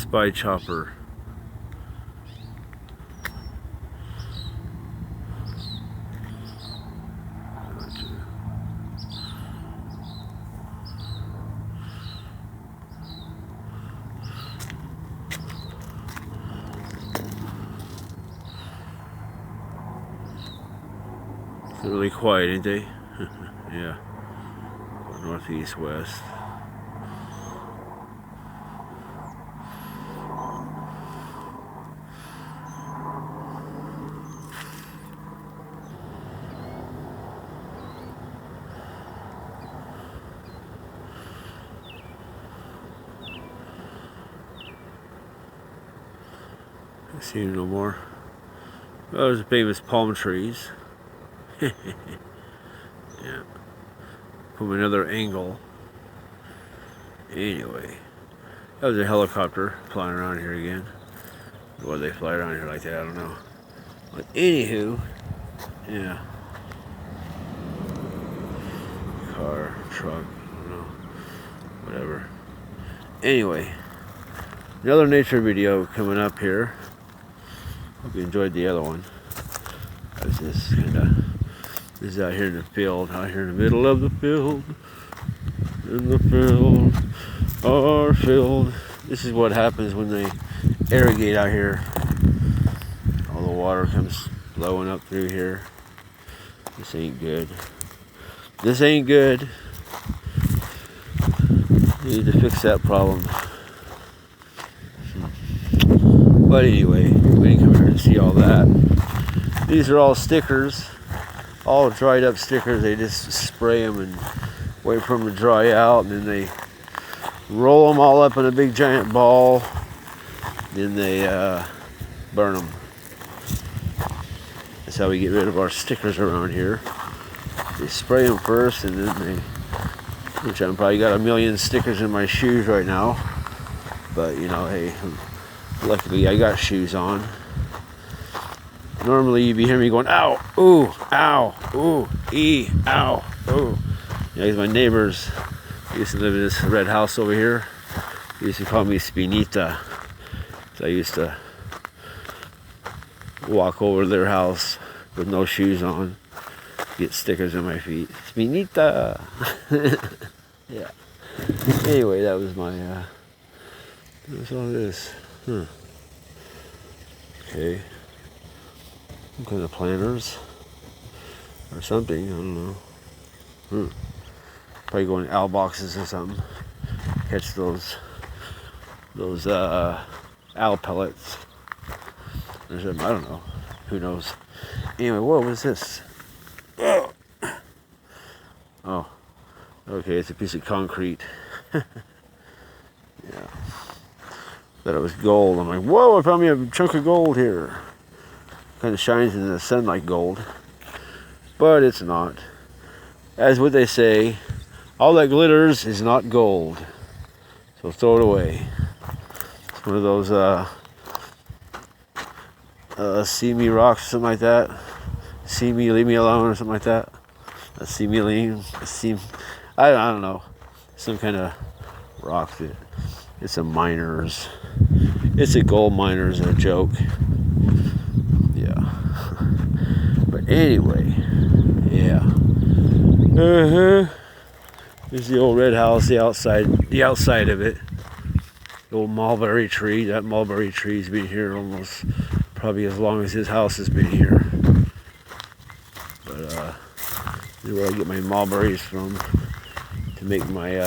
Spy chopper. It's really quiet, ain't they? Yeah. Northeast, west. I see no more. Oh, there's the famous palm trees. Yeah. From another angle. Anyway, that was a helicopter flying around here again. Why they fly around here like that, I don't know. But anywho, yeah. Car, truck, I don't know. Whatever. Anyway, another nature video coming up here. Hope you enjoyed the other one. I was just this is out here in the field, out here in the middle of the field. In the field, our field. This is what happens when they irrigate out here. All the water comes flowing up through here. This ain't good. This ain't good. Need to fix that problem. But anyway, we didn't come here to see all that. These are all stickers. All dried up stickers. They just spray them and wait for them to dry out, and then they roll them all up in a big giant ball. Then they burn them. That's how we get rid of our stickers around here. They spray them first, and then they, which I'm probably got 1 million stickers in my shoes right now. But you know, hey, luckily I got shoes on. Normally you'd be hearing me going, ow, ooh, ow, ooh, ee, ow, ooh. Yeah, because my neighbors used to live in this red house over here. They used to call me Spinita. So I used to walk over to their house with no shoes on, get stickers on my feet. Spinita. Yeah. Anyway, that was my, that's all it is. Okay. Some kind of planters or something, I don't know. Probably go in owl boxes or something. Catch those owl pellets or something. I don't know. Who knows? Anyway, what was this? Oh, okay, it's a piece of concrete. Yeah. Thought it was gold. I'm like, whoa! I found me a chunk of gold here. Kind of shines in the sun like gold, but it's not. As what they say, all that glitters is not gold. So throw it away. It's one of those see me rocks, something like that. See me, leave me alone, or something like that. See me, leave. I don't know. Some kind of rock that it's a miner's. It's a gold miner's joke. Yeah. But anyway, yeah. There's the old red house, the outside of it. The old mulberry tree. That mulberry tree's been here almost probably as long as his house has been here. But this is where I get my mulberries from to make my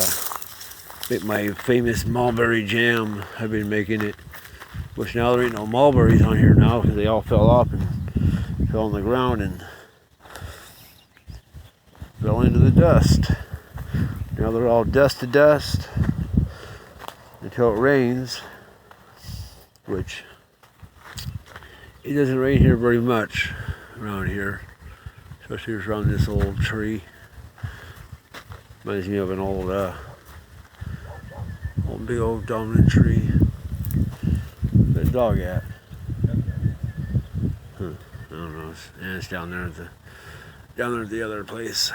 famous mulberry jam. I've been making it. Which now there ain't no mulberries on here now because they all fell off and fell on the ground and fell into the dust. Now they're all dust to dust until it rains, which it doesn't rain here very much around here, especially around this old tree. Reminds me of an old big old dominant tree. Where's the dog at? I don't know. It's down there at the other place.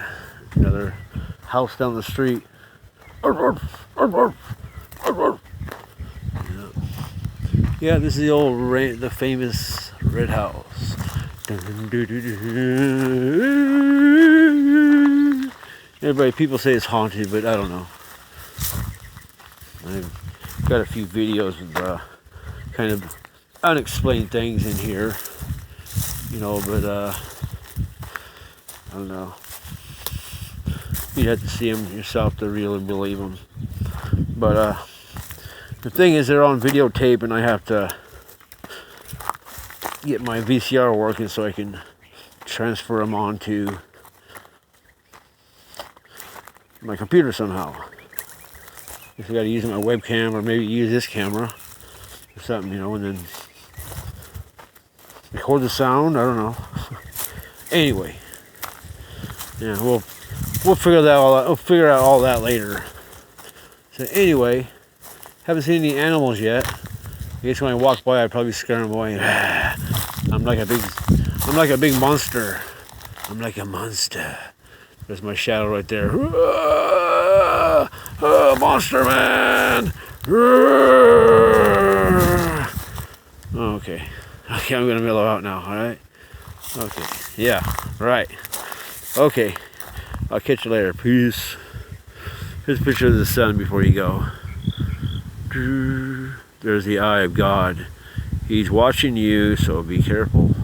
Another house down the street. Yeah. Yeah, this is the old, the famous Red House. Everybody, people say it's haunted, but I don't know. I've got a few videos of kind of unexplained things in here, you know, but I don't know. You'd have to see them yourself to really believe them. But the thing is, they're on videotape, and I have to get my VCR working so I can transfer them onto my computer somehow. If I got to use my webcam, or maybe use this camera or something, you know, and then record the sound. I don't know. Anyway, yeah, we'll figure that all out. We'll figure out all that later. So anyway, haven't seen any animals yet. I guess when I walk by, I'd probably scare them away. I'm like a big monster. I'm like a monster. There's my shadow right there. Monster man. Okay, I'm gonna mellow out now. All right. Okay. Yeah. Right. Okay. I'll catch you later. Peace. Here's a picture of the sun before you go. There's the eye of God. He's watching you, so be careful.